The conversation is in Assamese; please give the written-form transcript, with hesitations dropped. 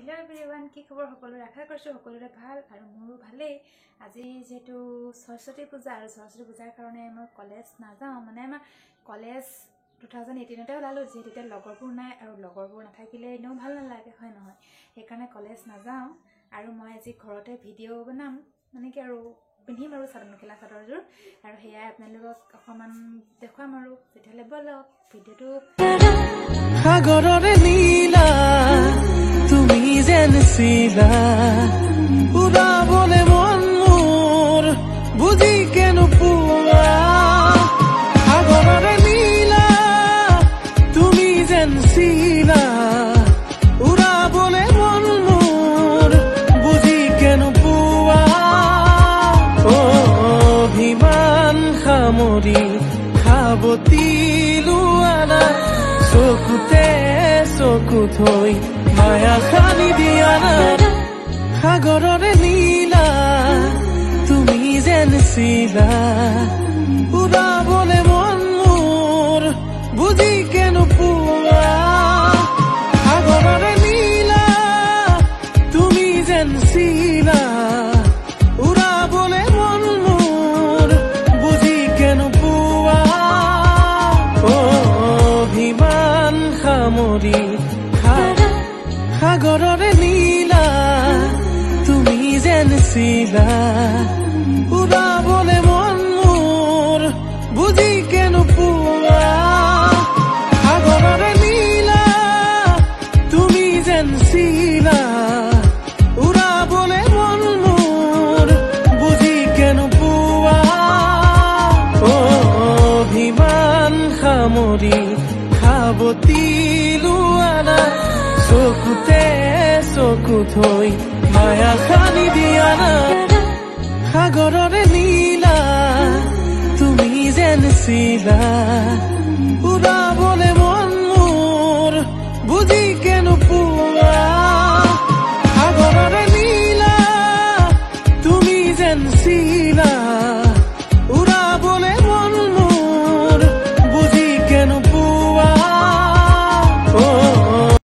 हेलो एवरीवन की खबर सकलोरे आशा करছো सकलोरे ভাল আৰু মোৰো ভালেই। আজি যেহেতু সৰস্বতী পূজা আৰু সৰস্বতী পূজাৰ কাৰণে মই কলেজ নাযাওঁ, মানে আমাৰ কলেজ 2018 ওলালো, যেহেতু লগৰবোৰ নাই আৰু লগৰবোৰ নাথাকিলে এনেও ভাল নালাগে, হয় নহয়? সেইকাৰণে কলেজ নাযাওঁ আৰু মই আজি ঘৰতে ভিডিঅ' বনাম, মানে কি আৰু পিন্ধিম আৰু চাদৰ মেখেলা চাদৰযোৰ, আৰু সেয়াই আপোনালোকক অকণমান দেখুৱাম। আৰু তেতিয়াহ'লে বলক ভিডিঅ'টো। সাগৰৰে নীলা তুমি যেন চিলা উৰাবলে মন মোৰ বুজি কেনো পোৱা। সাগৰৰে নীলা তুমি যেন চিলা উৰাবলে মন মোৰ বুজি কেনো পোৱা। অভিমান সামৰি সাৱতি লোৱানা চকুতে চকু থৈ মায়া খানি দিয়া না। সাগৰৰে নীলা তুমি যেন চিলা উৰাবলে মন মোৰ বুজি কেনো পোৱা। সাগৰৰে নীলা তুমি যেন চিলা উৰাবলে মন মোৰ বুজি কেনো পোৱা। অভিমান সামৰি সাগৰৰে নীলা তুমি যেন চিলা উৰাবলে মন মোৰ বুজি কেনো পোৱা। সাগৰৰে নীলা তুমি যেন চিলা উৰাবলে মন মোৰ বুজি কেনো পোৱা। অভিমান সামৰি সাৱতি লোৱানা চকুতে চকু থৈ মায়া খানি দিয়া না। সাগৰৰে নীলা তুমি যেন চিলা উৰা